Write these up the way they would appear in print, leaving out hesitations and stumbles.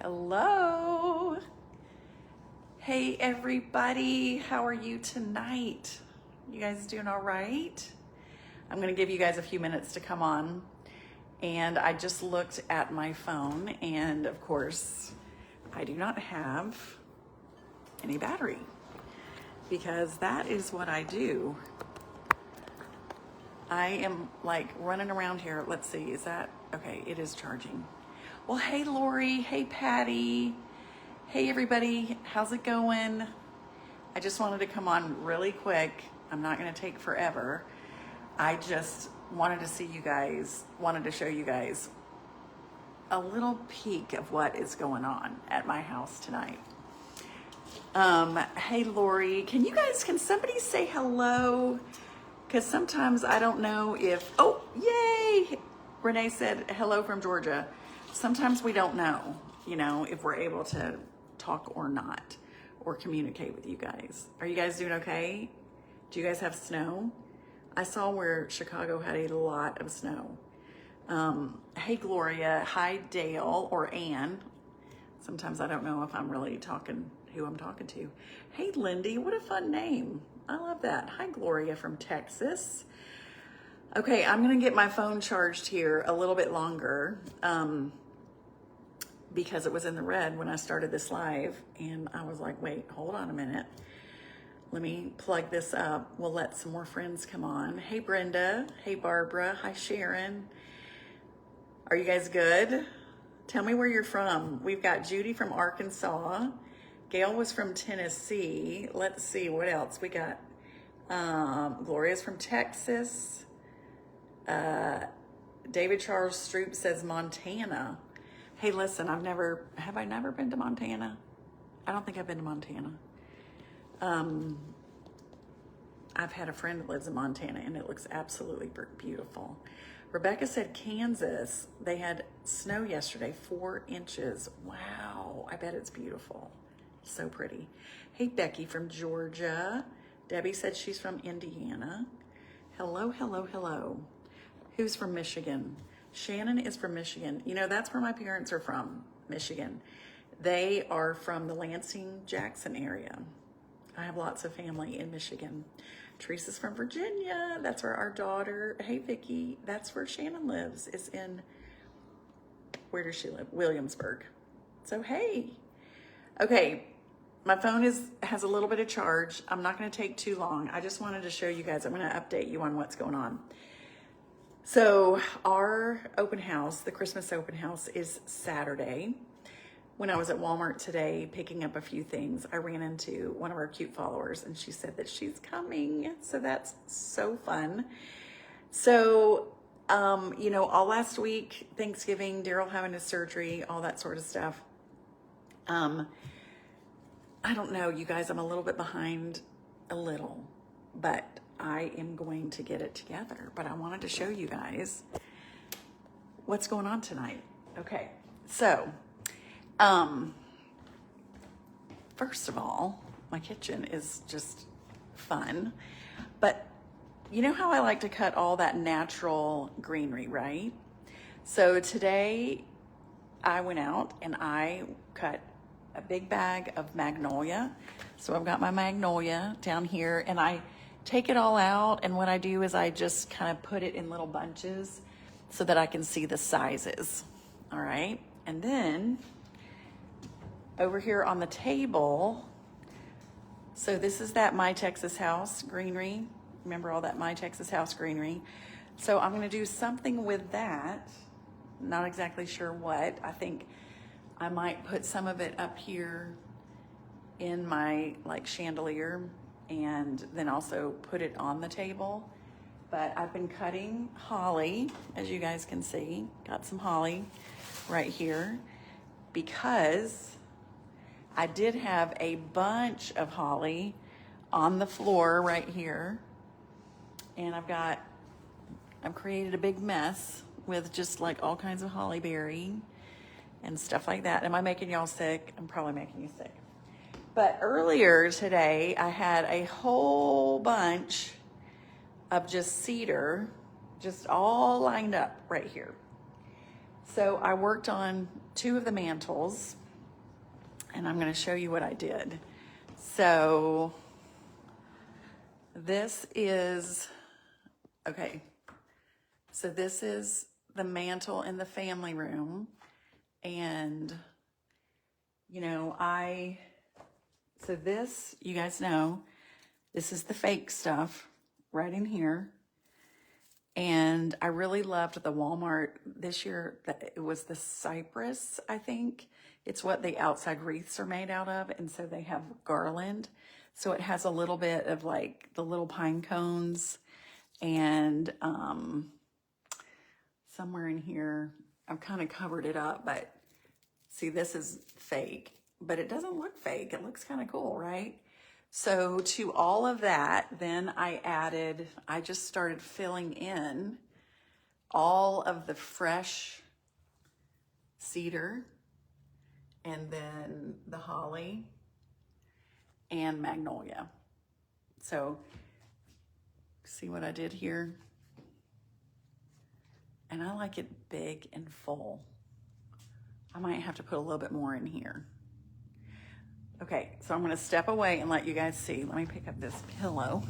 Hello. Hey everybody, how are you tonight? You guys doing all right? I'm gonna give you guys a few minutes to come on. And I just looked at my phone and of course, I do not have any battery because that is what I do. I am like running around here. Let's see, is that, okay, it is charging. Well, hey Lori, hey Patty, hey everybody, how's it going? I just wanted to come on really quick. I'm not gonna take forever. I just wanted to see you guys, wanted to show you guys a little peek of what is going on at my house tonight. Hey Lori, can somebody say hello? Because sometimes I don't know if, oh, yay! Renee said hello from Georgia. Sometimes we don't know, if we're able to talk or not, or communicate with you guys. Are you guys doing okay? Do you guys have snow? I saw where Chicago had a lot of snow. Hey Gloria, hi Dale or Ann. Sometimes I don't know if I'm really talking, who I'm talking to. Hey Lindy, what a fun name. I love that. Hi Gloria from Texas. Okay, I'm gonna get my phone charged here a little bit longer because it was in the red when I started this live and I was like, wait, hold on a minute. Let me plug this up. We'll let some more friends come on. Hey Brenda, hey Barbara, hi Sharon. Are you guys good? Tell me where you're from. We've got Judy from Arkansas. Gail was from Tennessee. Let's see, what else? We got Gloria's from Texas. David Charles Stroop says Montana. Hey, listen, have I never been to Montana? I don't think I've been to Montana. I've had a friend that lives in Montana and it looks absolutely beautiful. Rebecca said Kansas. They had snow yesterday, 4 inches. Wow, I bet it's beautiful. So pretty. Hey, Becky from Georgia. Debbie said she's from Indiana. Hello, hello, hello. Who's from Michigan? Shannon is from Michigan. That's where my parents are from, Michigan. They are from the Lansing-Jackson area. I have lots of family in Michigan. Teresa's from Virginia. That's where our daughter, hey Vicky, that's where Shannon lives, is in, where does she live? Williamsburg. So hey. Okay, my phone has a little bit of charge. I'm not gonna take too long. I just wanted to show you guys, I'm gonna update you on what's going on. So our open house, the Christmas open house, is Saturday. When I was at Walmart today picking up a few things, I ran into one of our cute followers and she said that she's coming. So that's so fun. So, all last week, Thanksgiving, Daryl having his surgery, all that sort of stuff. I don't know, you guys, I'm a little bit behind but I am going to get it together. But I wanted to show you guys what's going on tonight. Okay, so, first of all, my kitchen is just fun, but you know how I like to cut all that natural greenery, right? So today I went out and I cut a big bag of magnolia. So I've got my magnolia down here and I take it all out. And what I do is I just kind of put it in little bunches so that I can see the sizes. All right. And then over here on the table, so this is that My Texas House greenery. Remember all that My Texas House greenery? So I'm gonna do something with that. Not exactly sure what. I think I might put some of it up here in my chandelier and then also put it on the table. But I've been cutting holly, as you guys can see. Got some holly right here because I did have a bunch of holly on the floor right here. And I've created a big mess with just all kinds of holly berry and stuff like that. Am I making y'all sick? I'm probably making you sick. But earlier today, I had a whole bunch of just cedar, just all lined up right here. So I worked on 2 of the mantles. and I'm going to show you what I did. So this is, okay, so this is the mantle in the family room. And, you know, so this, you guys know, this is the fake stuff right in here. And I really loved the Walmart this year. It was the cypress, I think. It's what the outside wreaths are made out of. And so they have garland. So it has a little bit of like the little pine cones. And somewhere in here, I've kind of covered it up. But see, this is fake. But it doesn't look fake. It looks kind of cool, right? So to all of that, then I just started filling in all of the fresh cedar and then the holly and magnolia. So see what I did here? And I like it big and full. I might have to put a little bit more in here. Okay, so I'm gonna step away and let you guys see. Let me pick up this pillow.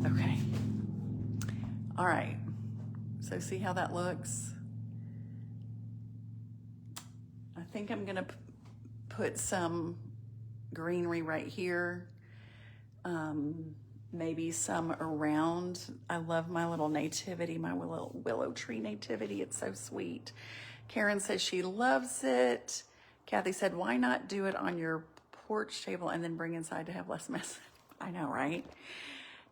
Okay. All right, so see how that looks? I think I'm gonna put some greenery right here. Maybe some around. I love my little nativity, my willow tree nativity. It's so sweet. Karen says she loves it. Kathy said, why not do it on your porch table and then bring inside to have less mess? I know, right?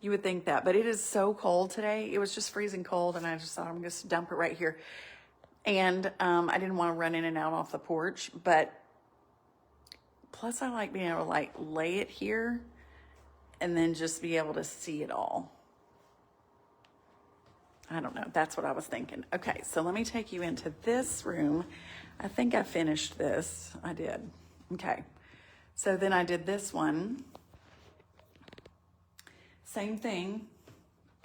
You would think that, but it is so cold today. It was just freezing cold, and I just thought I'm just dump it right here. And I didn't want to run in and out off the porch, but plus I like being able to like lay it here and then just be able to see it all. I don't know. That's what I was thinking. Okay, so let me take you into this room. I think I finished this. I did. Okay. So then I did this one. Same thing.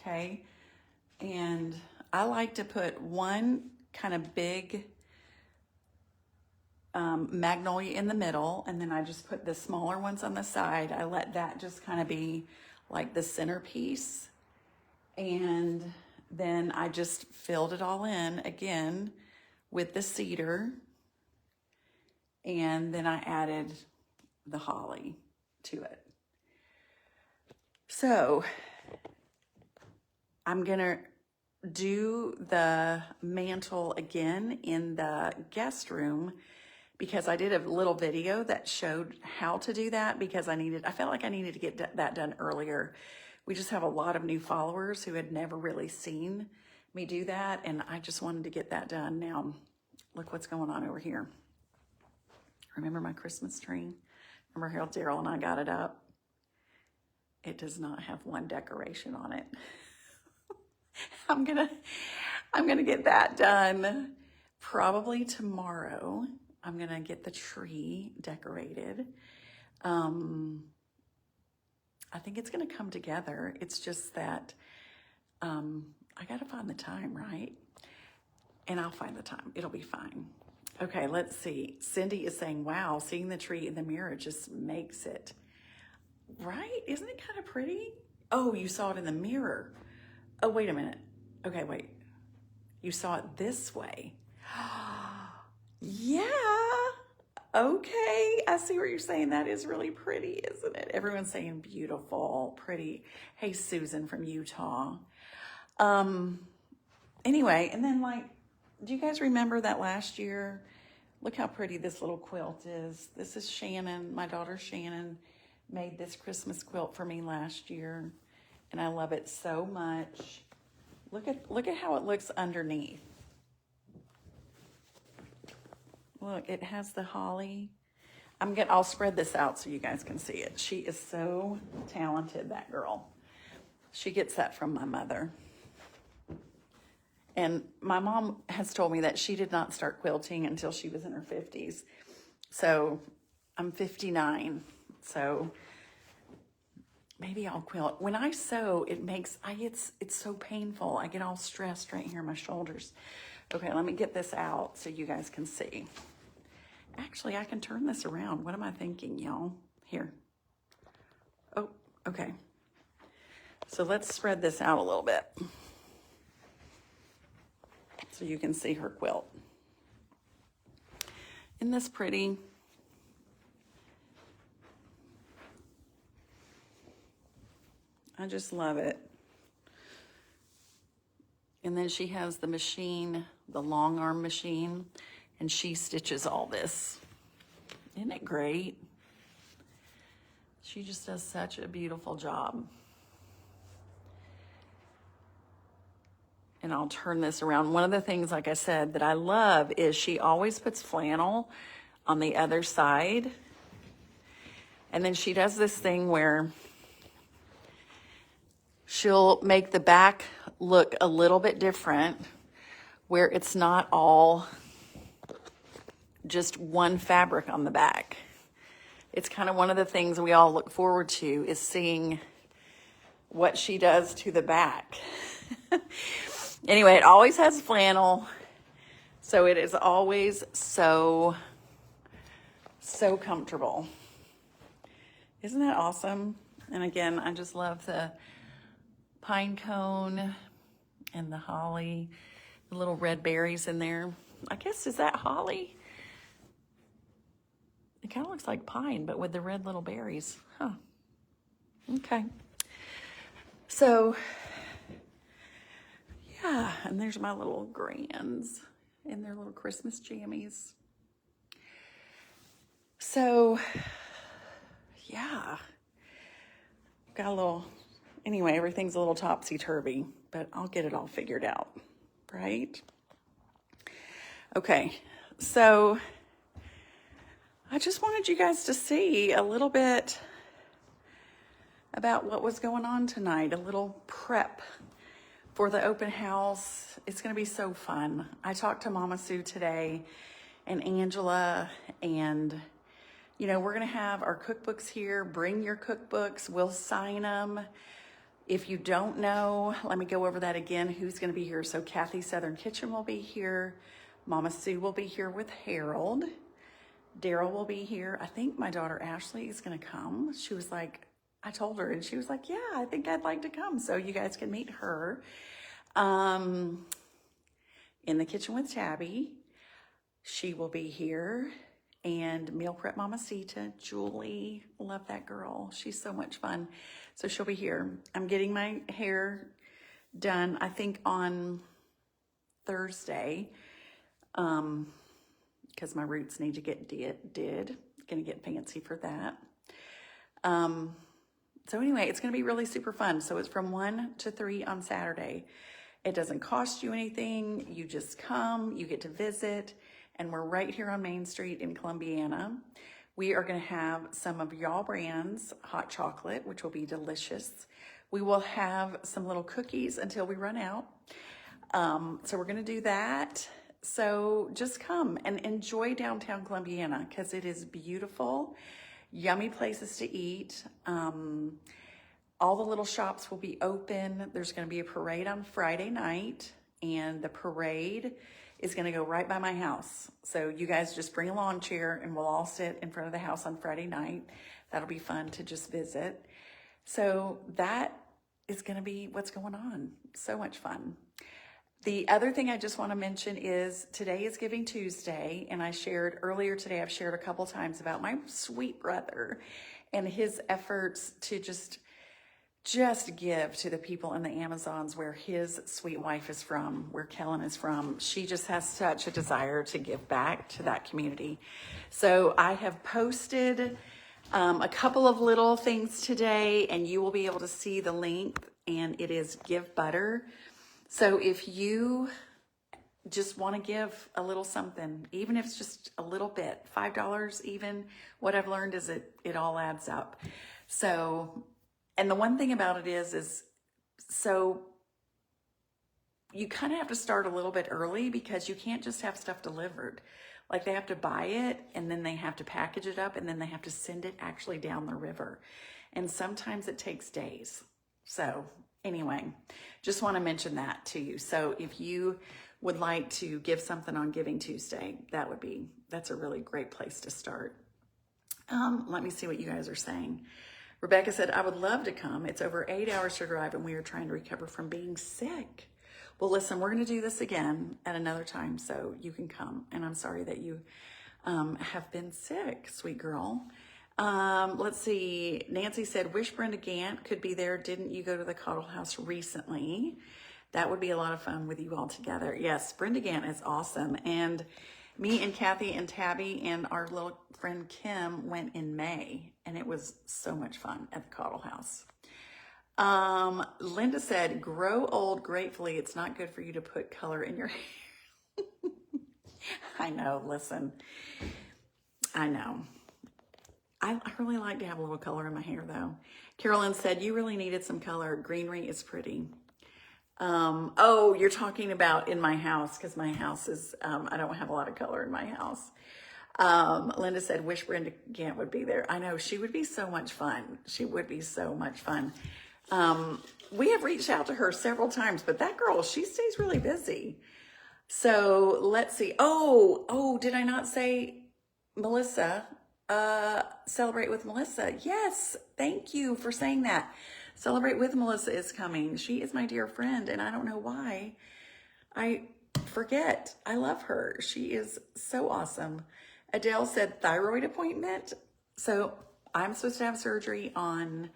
Okay. And I like to put one kind of big magnolia in the middle, and then I just put the smaller ones on the side. I let that just kind of be like the centerpiece. And then I just filled it all in again with the cedar. And then I added the holly to it. So I'm gonna do the mantle again in the guest room because I did a little video that showed how to do that because I felt like I needed to get that done earlier. We just have a lot of new followers who had never really seen me do that, and I just wanted to get that done. Now, look what's going on over here. Remember my Christmas tree? Remember how Daryl and I got it up? It does not have one decoration on it. I'm gonna get that done probably tomorrow. I'm gonna get the tree decorated. I think it's gonna come together. It's just that I gotta find the time, right? And I'll find the time. It'll be fine. Okay, let's see. Cindy is saying, wow, seeing the tree in the mirror just makes it, right? Isn't it kind of pretty? Oh, you saw it in the mirror. Oh, wait a minute. Okay, wait. You saw it this way. Yeah. Okay, I see what you're saying. That is really pretty, isn't it? Everyone's saying beautiful, pretty. Hey, Susan from Utah. Anyway, and then like, do you guys remember that last year? Look how pretty this little quilt is. This is Shannon, my daughter Shannon made this Christmas quilt for me last year, and I love it so much. Look at how it looks underneath. Look, it has the holly. I'll spread this out so you guys can see it. She is so talented, that girl. She gets that from my mother. And my mom has told me that she did not start quilting until she was in her 50s. So I'm 59. So maybe I'll quilt. When I sew, it's so painful. I get all stressed right here in my shoulders. Okay, let me get this out so you guys can see. Actually, I can turn this around. What am I thinking, y'all? Here. Oh, okay. So let's spread this out a little bit so you can see her quilt. Isn't this pretty? I just love it. And then she has the machine, the long arm machine, and she stitches all this. Isn't it great? She just does such a beautiful job. And I'll turn this around. One of the things, like I said, that I love is she always puts flannel on the other side. And then she does this thing where she'll make the back look a little bit different, where it's not all just one fabric on the back. It's kind of one of the things we all look forward to, is seeing what she does to the back. Anyway, it always has flannel, so it is always so comfortable. Isn't that awesome? And again, I just love the pine cone and the holly, the little red berries in there. I guess, is that holly? It kind of looks like pine, but with the red little berries. Huh. Okay. So, yeah, and there's my little grands in their little Christmas jammies. So, yeah, got a little, anyway, everything's a little topsy-turvy, but I'll get it all figured out, right? Okay, so I just wanted you guys to see a little bit about what was going on tonight, a little prep for the open house. It's going to be so fun. I talked to Mama Sue today and Angela, and you know, we're going to have our cookbooks here. Bring your cookbooks. We'll sign them. If you don't know, let me go over that again. Who's going to be here? So Kathy Southern Kitchen will be here. Mama Sue will be here with Harold. Daryl will be here. I think my daughter Ashley is going to come. She was like, I told her, and she was like, yeah, I think I'd like to come. So you guys can meet her. In the kitchen with Tabby. She will be here. And meal prep Mama Sita, Julie, love that girl. She's so much fun. So she'll be here. I'm getting my hair done, I think on Thursday, because my roots need to get did. Gonna get fancy for that. So anyway, it's gonna be really super fun. So it's from 1 to 3 on Saturday. It doesn't cost you anything. You just come, you get to visit. And we're right here on Main Street in Columbiana. We are gonna have some of y'all brands hot chocolate, which will be delicious. We will have some little cookies until we run out. So we're gonna do that. So just come and enjoy downtown Columbiana, because it is beautiful, yummy places to eat. All the little shops will be open. There's gonna be a parade on Friday night, and the parade is gonna go right by my house. So you guys just bring a lawn chair and we'll all sit in front of the house on Friday night. That'll be fun to just visit. So that is gonna be what's going on. So much fun. The other thing I just wanna mention is today is Giving Tuesday, and I shared earlier today, I've shared a couple times about my sweet brother and his efforts to just give to the people in the Amazons where his sweet wife is from, where Kellen is from. She just has such a desire to give back to that community. So I have posted a couple of little things today, and you will be able to see the link, and it is Give Butter. So if you just want to give a little something, even if it's just a little bit, $5 even, what I've learned is it all adds up. So, and the one thing about it is so you kind of have to start a little bit early, because you can't just have stuff delivered. Like, they have to buy it, and then they have to package it up, and then they have to send it actually down the river. And sometimes it takes days. So anyway, just want to mention that to you. So if you would like to give something on Giving Tuesday, that's a really great place to start. Let me see what you guys are saying. Rebecca said, I would love to come. It's over 8 hours to drive and we are trying to recover from being sick. Well, listen, we're going to do this again at another time so you can come. And I'm sorry that you have been sick, sweet girl. Let's see. Nancy said, wish Brenda Gant could be there. Didn't you go to the Coddle House recently? That would be a lot of fun with you all together. Yes, Brenda Gant is awesome. And me and Kathy and Tabby and our little friend Kim went in May, and it was so much fun at the Coddle House. Linda said, grow old gratefully. It's not good for you to put color in your hair. I know, listen. I know. I really like to have a little color in my hair, though. Carolyn said, you really needed some color. Greenery is pretty. Oh, you're talking about in my house, because my house is, I don't have a lot of color in my house. Linda said, wish Brenda Gant would be there. I know, she would be so much fun. She would be so much fun. We have reached out to her several times, but that girl, she stays really busy. So let's see. Oh, did I not say Melissa? Celebrate with Melissa. Yes, thank you for saying that. Celebrate with Melissa is coming. She is my dear friend, and I don't know why I forget. I love her. She is so awesome. Adele said thyroid appointment. So I'm supposed to have surgery on,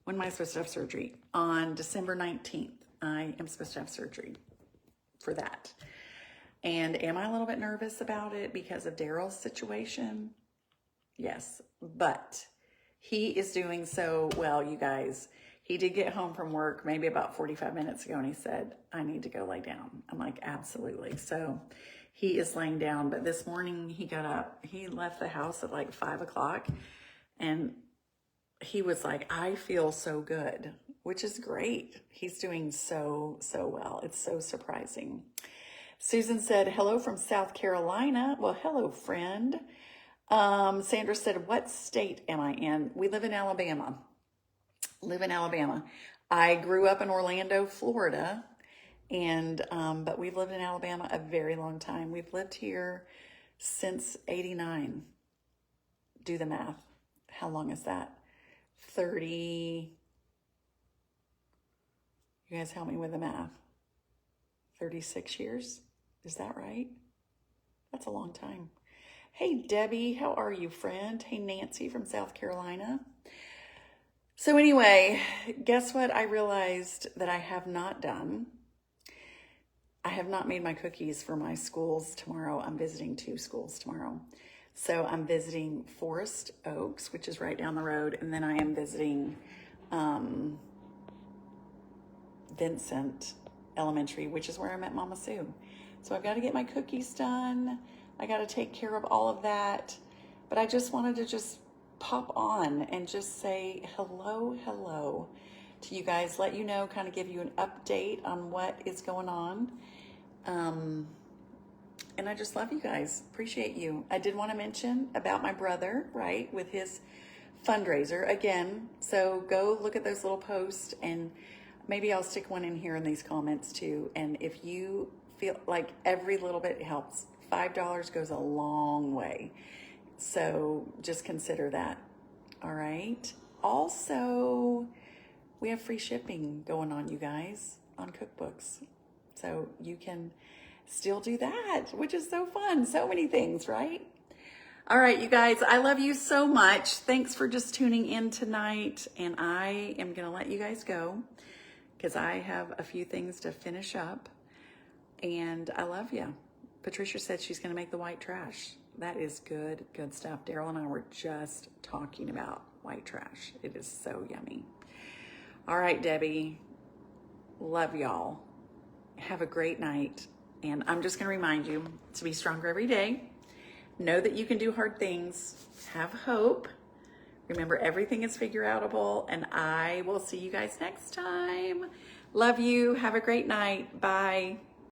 when am I supposed to have surgery? On December 19th. I am supposed to have surgery for that. And am I a little bit nervous about it because of Daryl's situation? Yes, but he is doing so well, you guys. He did get home from work maybe about 45 minutes ago, and he said, I need to go lay down. I'm like, absolutely. So he is laying down, but this morning he got up. He left the house at like 5 o'clock, and he was like, I feel so good, which is great. He's doing so well. It's so surprising. Susan said, hello from South Carolina. Well, hello, friend. Sandra said, what state am I in? We live in Alabama. I grew up in Orlando, Florida, and but we've lived in Alabama a very long time. We've lived here since 89. Do the math. How long is that? 30. You guys help me with the math. 36 years? Is that right? That's a long time. Hey, Debbie, how are you, friend? Hey, Nancy from South Carolina. So anyway, guess what I realized that I have not done? I have not made my cookies for my schools tomorrow. I'm visiting 2 schools tomorrow. So I'm visiting Forest Oaks, which is right down the road, and then I am visiting Vincent Elementary, which is where I met Mama Sue. So I've got to get my cookies done. I got to take care of all of that. But I just wanted to just pop on and just say hello to you guys, let you know, kind of give you an update on what is going on. And I just love you guys. Appreciate you. I did want to mention about my brother, right, with his fundraiser again. So go look at those little posts, and maybe I'll stick one in here in these comments too. And if you feel like every little bit helps, $5 goes a long way. So just consider that. All right. Also, we have free shipping going on, you guys, on cookbooks. So you can still do that, which is so fun. So many things, right? All right, you guys, I love you so much. Thanks for just tuning in tonight. And I am going to let you guys go because I have a few things to finish up. And I love you. Patricia said she's going to make the white trash. That is good stuff. Daryl and I were just talking about white trash. It is so yummy. All right, Debbie. Love y'all. Have a great night. And I'm just going to remind you to be stronger every day. Know that you can do hard things. Have hope. Remember, everything is figure-outable. And I will see you guys next time. Love you. Have a great night. Bye.